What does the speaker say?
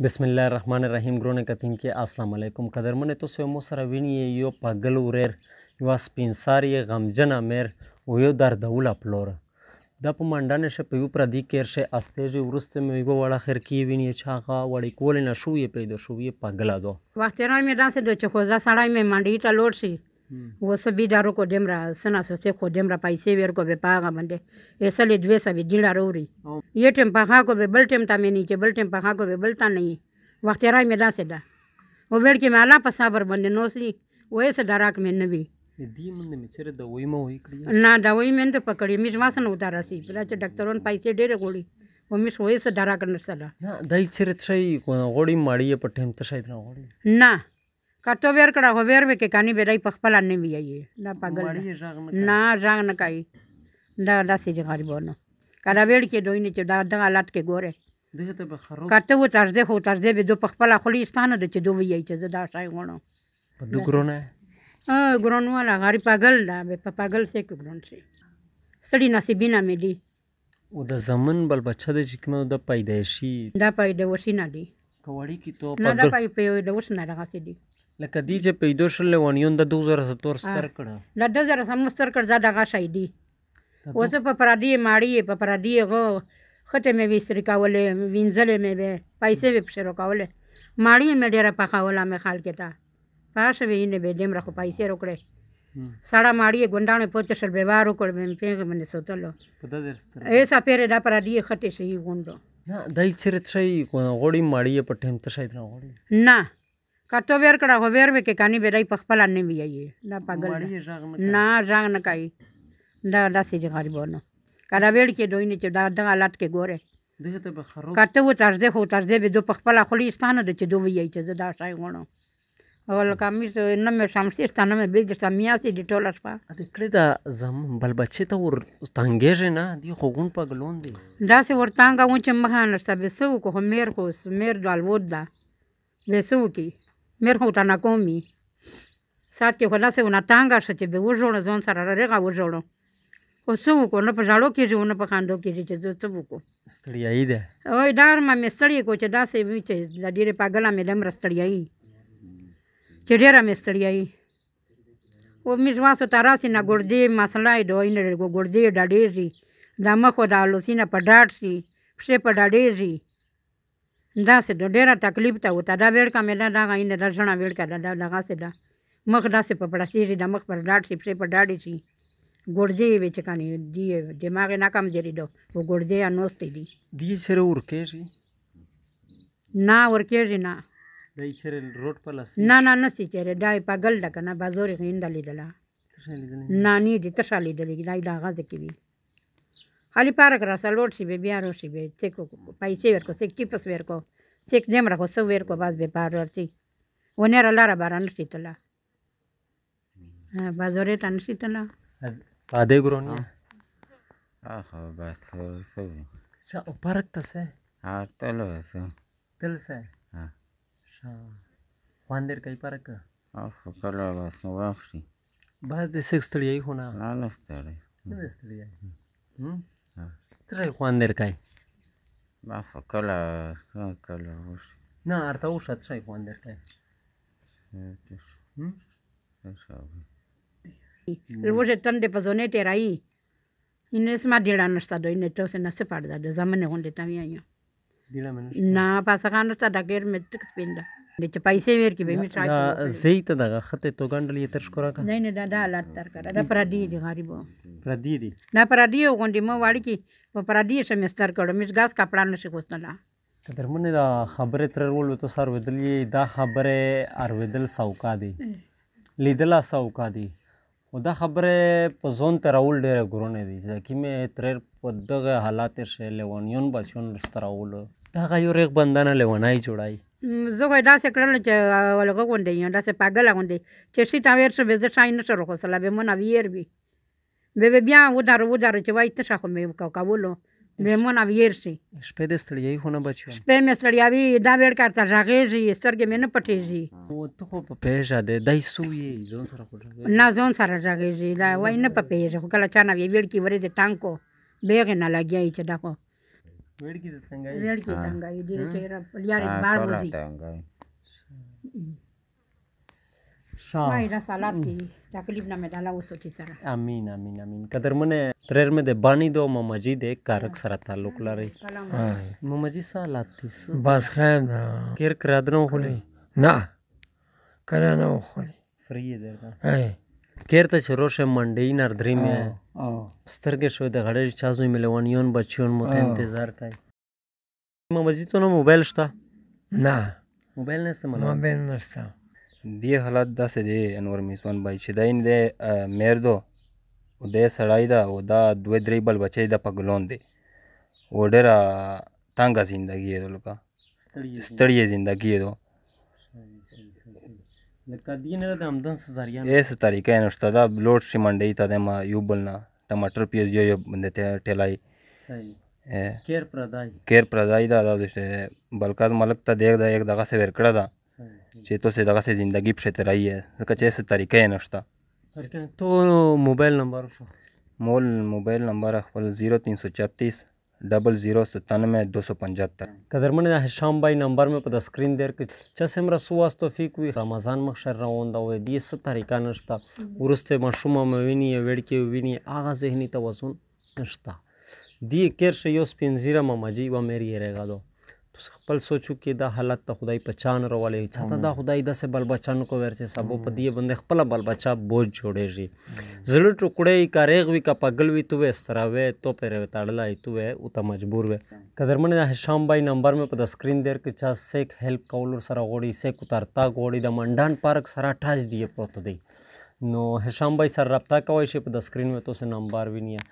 بسم الله الرحمن الرحیم ګرونه کتونکي السلام علیکم قدرمنې تاسو مو سره وینئ یو پاګل وریر یوه سپین سارې غمجنه میر و یو دردوله پلوره دا په منډه نشه په یو پردي کیرشه استیږي وروسته مې یوه وړه خرکي ویني چې هغه وړې کولې نه شو یې پیدا شو یې پاګله دو وقتی رای می دست دو چه خوزه سرای می مندی تا لور شي وسه بیدارو کو دمرا سنا سه کو دمرا پیسې ور کو به پاغه باندې اسلی 200 دیلا روري یې ټیم پخا کو به بل ټیم تا مې نه چې بل ټیم پخا کو به بل تا نه وقتی رای می دست ده و ور کې مالا په صبر باندې نوسي وې سه دراک مې نه وی دی من مې چیرې د وای مو وای کړی نه دا وای مې ته پکړې مې واسنه وتارسي پر چې ډاکټرون پیسې ډېر غوړي و مې وې سه دراک نشته نه دای چیرې شي غوړي ماړی په ټیم ته شي نه غوړي نه کټو ور کړه هو ور وکې کانی به دای پخپل نه وی دا پاگل نه ژغ نه کوي دا داسې دي غریبونو کله ویل کې دوی نه چې دا د حالت کې ګوره دغه ته به خراب کټو و ترځه خو ترځه به دو پخپل خلیستانه د چې دوی یې چې دا شای غونو په دو ګرونه ګرون والا غری پاگل دا به پاگل سه کې ګرون شي ستړي نصیبینه مې دي او د زمن بل بچه د چې کومه د پیدایشي دا پیدا وشي نه دي کوړی کی تو نه دا په د وښ نه راغسي دي لکه دی چې پیدا شل ونیون د 2017 ستر کړه د 2000 مستر کړ زاده غشای دي اوس په پرادی ماړی په پرادی غو خته مې وستر کاوله وینځلې مې به پیسې به پښرو کاوله ماړی مې ډیره پخاوله مې خال کېتا پاش وینې به دمر خو پیسې روکړې سړا ماړی ګوندانه پوتې شل به وارو کړ مې پیغ مې سوتلو په د درستر ایسا پیره دا پرادی خته شي ګوندو نه دای چیرې شي غوړي ماړی په ټیم ته شي نه غوړي نه کټو ور کړه هو ور وکې کانی به دای پخپل نه وی دا پاگل نه ژغ نه کوي دا داسې دي غریبونو کله ویل کې دوی نه چې دا د حالت کې ګوره دغه ته به خراب کټو و ترځه خو ترځه به دو پخپل خلیستانه د چې دوی یې چې دا شای غونو اول کامیس نه مې شمسي ستانه مې بیل چې میاسي د ټوله شپه ا دې کړه دا زم بل بچی ته ور تانګېږي نه دی خوګون پاګلون دی داسې ورتانګه و چې مخانه ستا به سو کو میر خو میر دالود دا به سو کی میر خو تا نه کومي سات کې خلاصه ونه تانګه شته چې به وژوړ ځون سره رغه وژوړ او سو کو نه په ژاړو کې جو نه په خاندو کې چې څه وکړو ستړیای ده وای دار ما مستړی کو چې داسې وی چې د ډیره پاګلا مې دم رستړیای چې ډیره مستړیای او مې واسو تراسي نه ګورځي مسله دوی نه ګورځي ډاډېږي د مخو د لوسینه په ډاډ شي پښې په ډاډېږي داسې ډیره تکلیف ته وته دا ویل کا مې دا غاینه درځنه ویل کا دا دغه سه دا مخ داسې په پړسیږي د مخ پر ډاډ شي پښې په ډاډې شي ګورځي وی چې کانی دی دماغ نه کم جری دو و ګورځي انوستې دي دی سره ورکېږي نه ورکېږي نه دای سره روډ په لاس نه نه نسی چیرې دای پاگل ده کنه بازوري غیندا لیدله نه نی دي تشه لیدلې دای دا غاز کې وی خالی پارک را سلوټ شي به بیا روشي به چکو پیسې ورکو سک ټیپس ورکو سک جمره خو سو ورکو باز به پار ورسي ونه را لاره باران شتله بازوري تن شتله پاده ګرونی آخه بس سوی چا پارک ته سه تلو سه تل سه شا واندر کای پارک آخه کلا بس واخشی بعد د سکستړی هونه نه نستړی نه ستړی ترې واندر کای بس کلا وشی نه ارته وشت شي واندر کای Luego tande pazonete era ahí. Y no es más de la nuestra doy neto se nace parda de zamane donde también yo. دیله منه Na pasa que no está da que me texpinda. De que país ver que me trae. زیت دغه خطه تو ګندلې تر شکر کا نه نه دا لات تر کړه دا پردي دي غریبو پردی دی دا پردي غونډې مو واړی کی په پردي سمستر کړه مې ګاز کپڑا نشي کوستلا قدرمنه دا خبره تر ول تو سر ودلې دا خبره ارویدل سوکا دی لیدلا سوکا دی او دا خبره په زون تر اول ډیره ګرونه دي ځکه مې تر په دغه حالات شه لونیون بچون رستراول دا غيو ریغ بندانه لونای جوړای زه خو داسې کړل چې ولغه غونډې یم داسې پاګله غونډې چې شي تا ویر شو زه شای نه سره خو سلا به مونږ ویر وي به بیا ودار چې وای ته خو مې کاولو به مونږ ویر شي شپې د ستړی هونه بچو په مې ستړیاوي دا ویر کارته راغېږي سترګې مې نه پټېږي او ته خو په پیژه ده دای سوې ځون سره خو نه ځون سره راغېږي دا وای نه په پیژه خو کله چا نه ویر کی ورې ټانکو بیغ نه لګیای چې دا خو వేడికి తెంగాయి వేడికి తంగాయి దిరే చేరా లియారే బార్ బోజి Tangay. Shah Mai salat ki taklif na medala uso ci sara. amin amin amin kadar mane trer me de bani do mamaji de karak sara taluk lare mamaji sa latis بس خیر ده ker kradno khole نه کنه نه بخوری free de da ای ker ta chroše mandei nar drime سترګې شو د غړې چازو ملوانیون بچیون مو ته انتظار کوي مامجی تو نو موبایل شته نه موبایل نه استعمال ما بین نشته دی حالت داسې دی انور میسمان بای چې دین دی میر دو او د سړی دا او دا دوه درې بل بچی د پګلون دی او ډېره تنګه زندگی دی لکه ستړی زندگی دی لکه دینه د آمدن ذریعہ ایس طریقې نشته دا لوډ شي منډی ته د ما یو بل نه ټماټر پیاز یو بنده ته ټلای صحیح کیر پردای کیر پردای دا د بلکاز ملک ته دیګ دا یک دغه سه ورکړه دا چې تو سه دغه سه زندگی په ترای ځکه چې ایس طریقې نشته تو موبایل نمبر شو مول موبایل نمبر خپل 0336 0097 قدرمن هشام بای نمبر में په سکرین دیر کې چا سمرا سواس توفیق وي رمضان مخشر راوند او دې ست طریقه نشته ورسته مشوم مویني وړکی ویني اغه ذهني توازن نشته دی کیر شه یو سپینزیره مامجی و مری رهګا دو تو خپل سوچو کې دا حالت ته خدای پچان روالې چاته دا خدای د سه بل بچان کو ورچه سبو په دی بند خپل بل بچا بوج جوړېږي زړه ټوکړې کاریغ وی کا پګل وی تو استراوي تو پر وتاړلای تو او ته مجبور و قدرمن هشام بای نمبر में په سکرین دیر کې چا سیک هیلپ کول سره غوړي سیک اترتا غوړي د منډان پارک سره ټاچ دی پروت دی نو هشام بای سره رابطه کوي چې په سکرین में تو سه نمبر ویني